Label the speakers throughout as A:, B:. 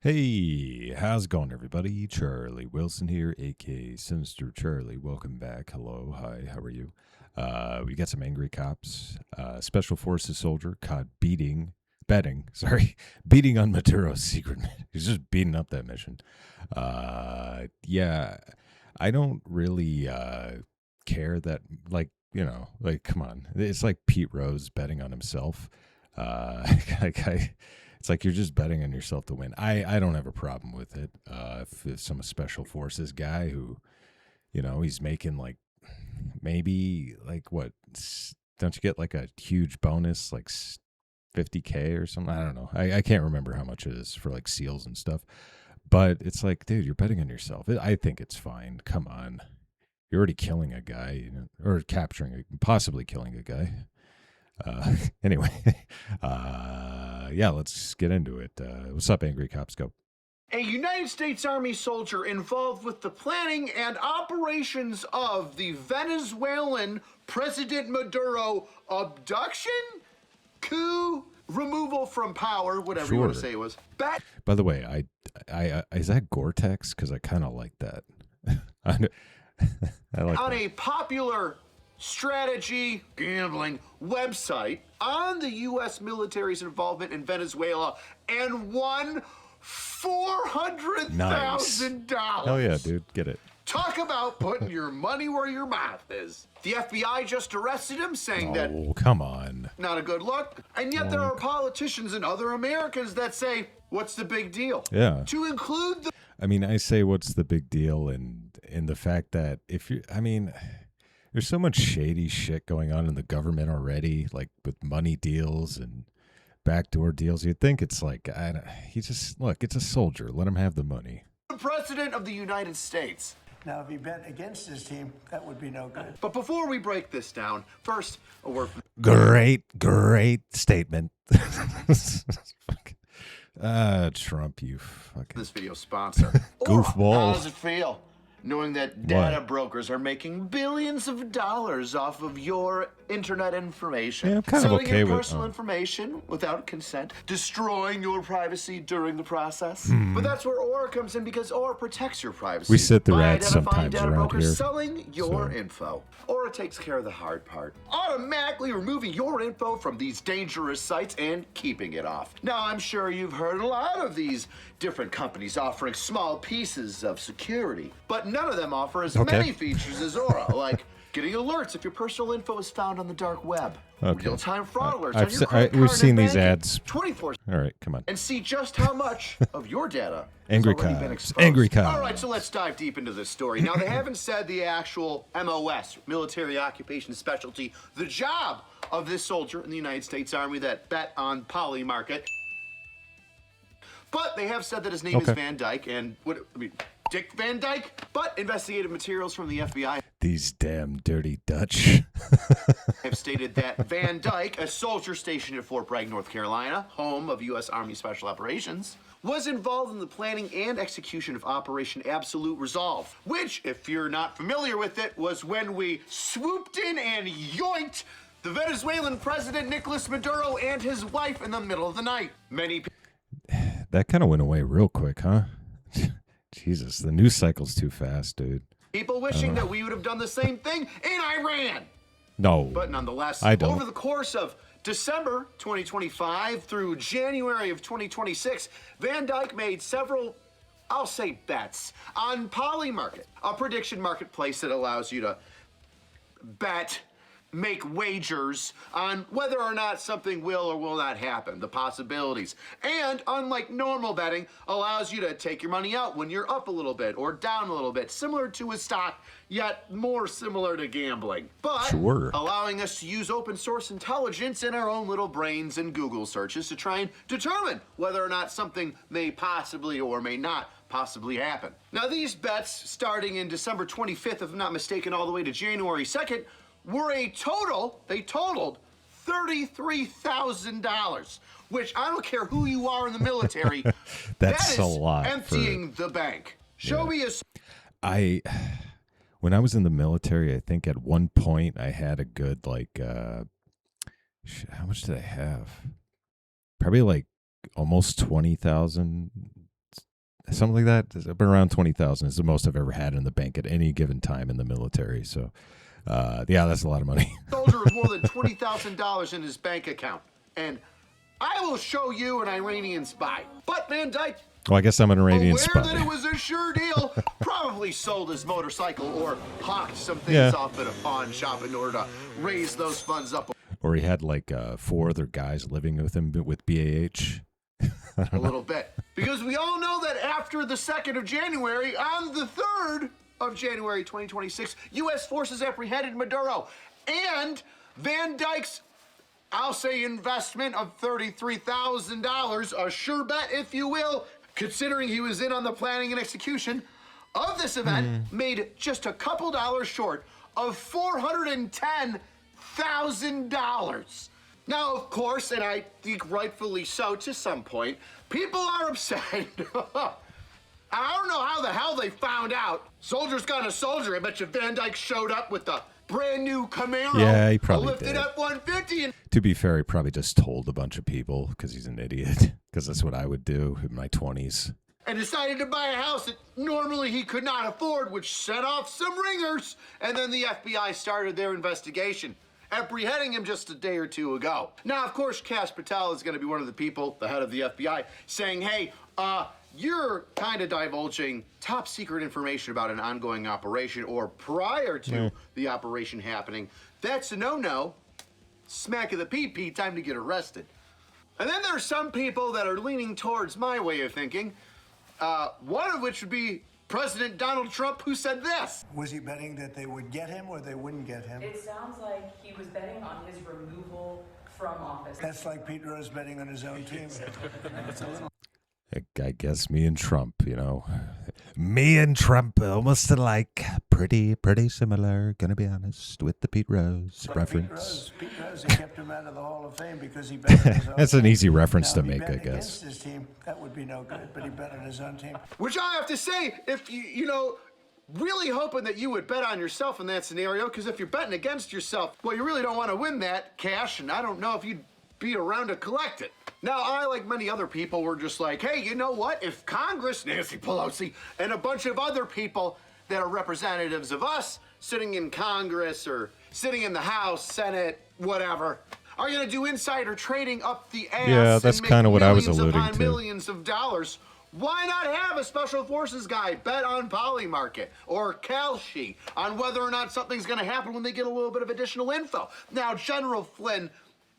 A: Hey, how's it going, everybody? Charlie Wilson here, aka Sinister Charlie. Welcome back. Hello, hi, how are you? We got some angry cops. Special Forces soldier caught beating on Maduro's secret mission. He's just beating up that mission. Yeah, I don't really care that, come on. It's like Pete Rose betting on himself. Uh, like I, it's like you're just betting on yourself to win. I don't have a problem with it. If some special forces guy who, he's making like maybe like what? Don't you get like a huge bonus, like 50K or something? I don't know. I can't remember how much it is for like SEALs and stuff. But it's like, dude, you're betting on yourself. I think it's fine. Come on. You're already killing a guy, or possibly killing a guy. Anyway, yeah, let's get into it. What's up, Angry Cops? Go.
B: A United States Army soldier involved with the planning and operations of the Venezuelan President Maduro abduction, coup, removal from power, whatever you want to say it was.
A: By the way, I is that Gore-Tex? Because I kind of like that. I like
B: on
A: that.
B: A popular strategy gambling website on the U.S. military's involvement in Venezuela and won $400,000.
A: Nice. Hell yeah, dude. Get it.
B: Talk about putting your money where your mouth is. The FBI just arrested him, saying that...
A: Oh, come on.
B: Not a good look. And yet there are politicians and other Americans that say, what's the big deal?
A: Yeah.
B: To include the...
A: I mean, I say what's the big deal in the fact that there's so much shady shit going on in the government already, like with money deals and backdoor deals. You'd think it's like, it's a soldier. Let him have the money.
B: The President of the United States.
C: Now, if he bet against his team, that would be no good.
B: But before we break this down, first, a word from...
A: Great statement. Trump, you fucking...
B: this video sponsor.
A: Goofball.
B: How does it feel knowing that data brokers are making billions of dollars off of your internet information?
A: Yeah, I'm kind of
B: selling
A: okay
B: your
A: with
B: personal information without consent, destroying your privacy during the process.
A: Hmm.
B: But that's where Aura comes in, because Aura protects your privacy.
A: We sit the
B: by
A: rats
B: identifying
A: sometimes
B: data
A: around
B: brokers
A: here,
B: selling your info. Aura takes care of the hard part, automatically removing your info from these dangerous sites and keeping it off. Now, I'm sure you've heard a lot of these different companies offering small pieces of security, but none of them offer as many features as Aura, like getting alerts if your personal info is found on the dark web, real-time fraud alerts on your credit card
A: we've seen
B: and
A: these
B: banking,
A: ads
B: 24/7.
A: All right, come on.
B: And see just how much of your data
A: Angry
B: has already been
A: cops.
B: exposed.
A: Angry cops.
B: All right, so let's dive deep into this story. Now, they haven't said the actual MOS, military occupation specialty, the job of this soldier in the United States Army that bet on Poly Market. But they have said that his name is Van Dyke, and Dick Van Dyke. But investigative materials from the FBI
A: These damn dirty Dutch.
B: have stated that Van Dyke, a soldier stationed at Fort Bragg, North Carolina, home of U.S. Army Special Operations, was involved in the planning and execution of Operation Absolute Resolve, which, if you're not familiar with it, was when we swooped in and yoinked the Venezuelan President Nicolas Maduro and his wife in the middle of the night.
A: That kind of went away real quick, huh? Jesus, the news cycle's too fast, dude.
B: People wishing that we would have done the same thing in Iran.
A: No.
B: But nonetheless,
A: I don't.
B: over the course of December 2025 through January of 2026, Van Dyke made several, I'll say, bets on Poly Market, a prediction marketplace that allows you to bet, make wagers on whether or not something will or will not happen, the possibilities. And unlike normal betting, allows you to take your money out when you're up a little bit or down a little bit, similar to a stock, yet more similar to gambling. But allowing us to use open source intelligence in our own little brains and Google searches to try and determine whether or not something may possibly or may not possibly happen. Now, these bets, starting in December 25th, if I'm not mistaken, all the way to January 2nd, were they totaled $33,000, which I don't care who you are in the military,
A: That's
B: that
A: a
B: is
A: lot
B: emptying the bank. Show me a...
A: When I was in the military, I think at one point I had a good, how much did I have? Probably like almost 20,000 something like that. It's been around 20,000 is the most I've ever had in the bank at any given time in the military. So, yeah, that's a lot of money.
B: Soldier with more than $20,000 in his bank account. And I will show you an Iranian spy. But Van Dyke,
A: Well, I guess I'm an Iranian
B: aware that it
A: spy.
B: was a sure deal, probably sold his motorcycle or hawked some things
A: Yeah.
B: off at a pawn shop in order to raise those funds up
A: Or he had like 4 other guys living with him with BAH.
B: a little bit. Because we all know that after the 2nd of January, on the 3rd of January 2026, U.S. forces apprehended Maduro. And Van Dyke's, I'll say, investment of $33,000, a sure bet, if you will, considering he was in on the planning and execution of this event, made just a couple dollars short of $410,000. Now, of course, and I think rightfully so to some point, people are upset. I don't know how the hell they found out. Soldier's got a soldier. I bet you Van Dyke showed up with the brand new Camaro.
A: Yeah, he probably
B: a lifted
A: did.
B: F-150 and
A: To be fair, he probably just told a bunch of people because he's an idiot. Because that's what I would do in my 20s.
B: decided to buy a house that normally he could not afford, which set off some ringers. And then the FBI started their investigation, apprehending him just a day or two ago. Now, of course, Kash Patel is going to be one of the people, the head of the FBI, saying, hey, you're kind of divulging top secret information about an ongoing operation or prior to the operation happening. That's a no-no. Smack of the pee-pee, time to get arrested. And then there's some people that are leaning towards my way of thinking, one of which would be President Donald Trump, who said this.
C: Was he betting that they would get him or they wouldn't get him?
D: It sounds like he was betting on his removal from office.
C: That's like Pete Rose betting on his own team.
A: I guess me and Trump, me and Trump almost alike, pretty similar. Gonna be honest with the Pete Rose reference.
C: Pete Rose, they kept him out of the Hall of Fame because he bet on his own
A: That's an
C: team.
A: easy reference
C: Now,
A: to
C: if he
A: make,
C: bet
A: I guess.
C: against his team, that would be no good, but he bet on his own team.
B: Which I have to say, if you really hoping that you would bet on yourself in that scenario, because if you're betting against yourself, well, you really don't want to win that cash, and I don't know if you'd be around to collect it. Now, I, like many other people, were just like, hey, you know what? If Congress, Nancy Pelosi, and a bunch of other people that are representatives of us sitting in Congress or sitting in the House, Senate, whatever, are going to do insider trading up the ass
A: Yeah, that's
B: and make
A: kinda what I was
B: millions
A: alluding
B: upon
A: to.
B: millions of dollars, why not have a special forces guy bet on Polymarket or Kalshi on whether or not something's going to happen when they get a little bit of additional info? Now, General Flynn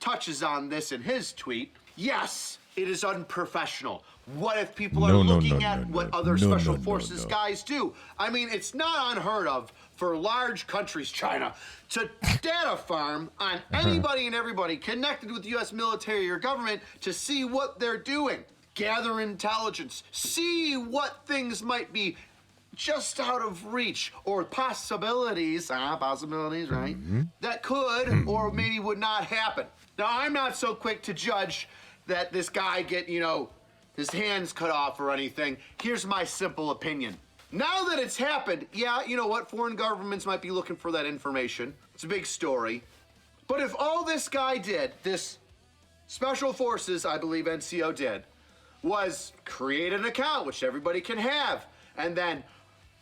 B: touches on this in his tweet. Yes, it is unprofessional. What if people are looking at what other special forces guys do? I mean, it's not unheard of for large countries, China, to data farm on anybody and everybody connected with the U.S. military or government to see what they're doing. Gather intelligence, see what things might be just out of reach or possibilities, right? That could or maybe would not happen. Now, I'm not so quick to judge that this guy get, his hands cut off or anything. Here's my simple opinion. Now that it's happened, yeah, you know what? Foreign governments might be looking for that information. It's a big story. But if all this guy did, this Special Forces, I believe NCO did, was create an account, which everybody can have, and then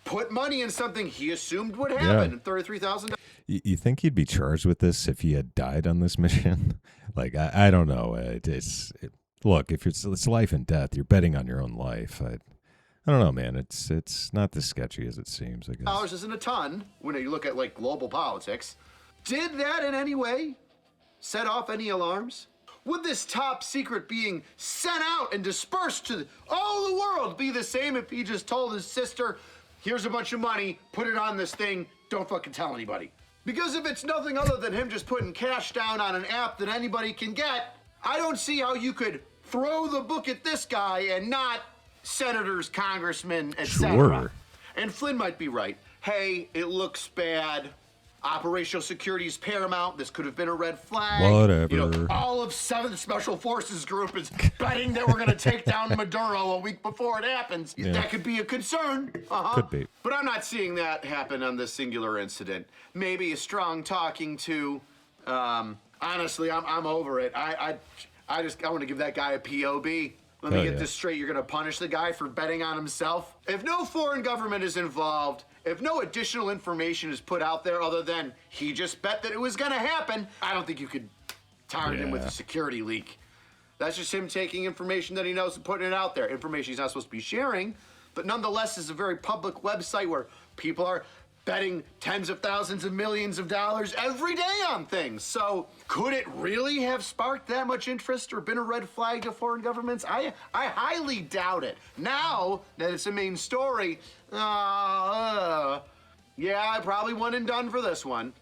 B: put money in something he assumed would happen, $33,000.
A: You think he'd be charged with this if he had died on this mission? Like, I don't know. Look, if it's life and death, you're betting on your own life. I don't know, man. It's not as sketchy as it seems, I guess.
B: Dollars isn't a ton when you look at like global politics. Did that in any way set off any alarms? Would this top secret being sent out and dispersed to all the world be the same if he just told his sister, here's a bunch of money, put it on this thing, don't fucking tell anybody? Because if it's nothing other than him just putting cash down on an app that anybody can get, I don't see how you could throw the book at this guy and not senators, congressmen, etc.
A: Sure.
B: And Flynn might be right. Hey, it looks bad. Operational security is paramount. This could have been a red flag.
A: Whatever.
B: All of 7th Special Forces Group is betting that we're going to take down Maduro a week before it happens.
A: Yeah.
B: That could be a concern.
A: Could be.
B: But I'm not seeing that happen on this singular incident. Maybe a strong talking to. Honestly, I'm over it. I want to give that guy a POB. Let me get this straight. You're going to punish the guy for betting on himself? If no foreign government is involved, if no additional information is put out there other than he just bet that it was going to happen, I don't think you could target him with a security leak. That's just him taking information that he knows and putting it out there. Information he's not supposed to be sharing, but nonetheless is a very public website where people are betting tens of thousands of millions of dollars every day on things. So could it really have sparked that much interest or been a red flag to foreign governments? I highly doubt it. Now that it's a main story, yeah, I probably one and done for this one.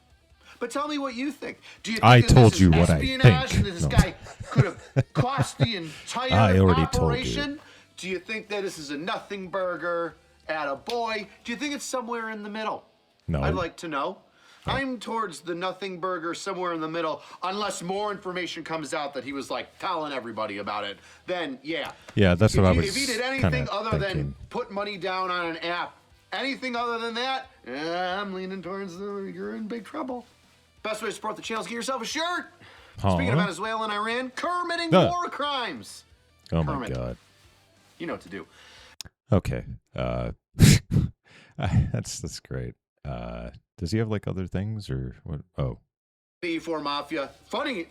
B: But tell me what you think. Do you think
A: I
B: that
A: told
B: this
A: you
B: is
A: what I
B: espionage
A: think.
B: and that this
A: No.
B: guy could have cost the entire
A: I already told
B: operation?
A: you.
B: Do you think that this is a nothing burger at a boy? Do you think it's somewhere in the middle?
A: No.
B: I'd like to know. I'm towards the nothing burger somewhere in the middle, unless more information comes out that he was like telling everybody about it. Then, yeah.
A: Yeah, that's what I was
B: If he did anything
A: kinda
B: other than
A: thinking.
B: put money down on an app, anything other than that, I'm leaning towards you're in big trouble. Best way to support the channel is get yourself a shirt. Speaking of Venezuela and Iran, committing war crimes.
A: Oh my
B: Kermit.
A: God.
B: You know what to do.
A: Okay. That's great. Does he have like other things or what? Oh,
B: E4 Mafia. Funny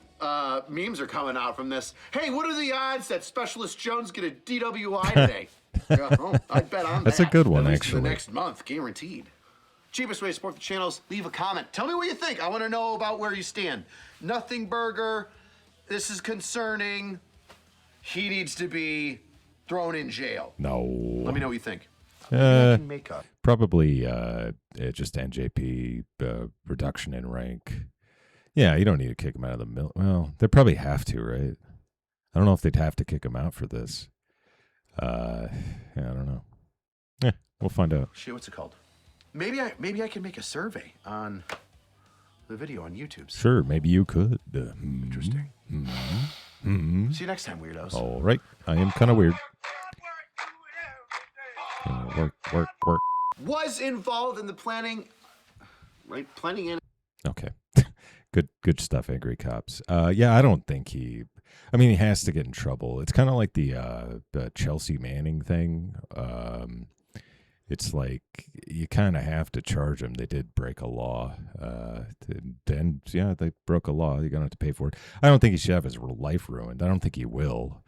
B: memes are coming out from this. Hey, what are the odds that Specialist Jones get a DWI today? I bet on that.
A: That's a good one,
B: At least
A: actually.
B: the next month, guaranteed. Cheapest way to support the channel is leave a comment. Tell me what you think. I want to know about where you stand. Nothing burger. This is concerning. He needs to be thrown in jail.
A: no.
B: Let me know what you think. I can make up.
A: Probably just NJP reduction in rank. Yeah, you don't need to kick him out of the mill. Well, they probably have to, right? I don't know if they'd have to kick him out for this. Yeah, I don't know. Yeah, we'll find out.
B: Shit, what's it called? Maybe I can make a survey on the video on YouTube.
A: Sure, maybe you could.
B: Interesting. See you next time, weirdos.
A: All right, I am kind of weird. Work.
B: Was involved in the planning, right? Planning and
A: Okay. Good stuff, Angry Cops. Yeah, I don't think he has to get in trouble. It's kind of like the Chelsea Manning thing. It's like you kind of have to charge them. They did break a law. Then, yeah, they broke a law. You're going to have to pay for it. I don't think he should have his life ruined. I don't think he will.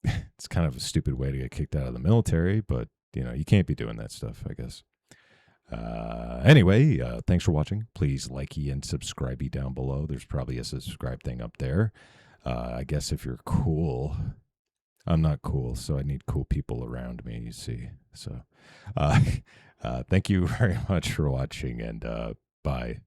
A: It's kind of a stupid way to get kicked out of the military, but, you can't be doing that stuff, I guess. Anyway, thanks for watching. Please likey and subscribey down below. There's probably a subscribe thing up there. I guess if you're cool. I'm not cool, so I need cool people around me, you see. So thank you very much for watching, and bye.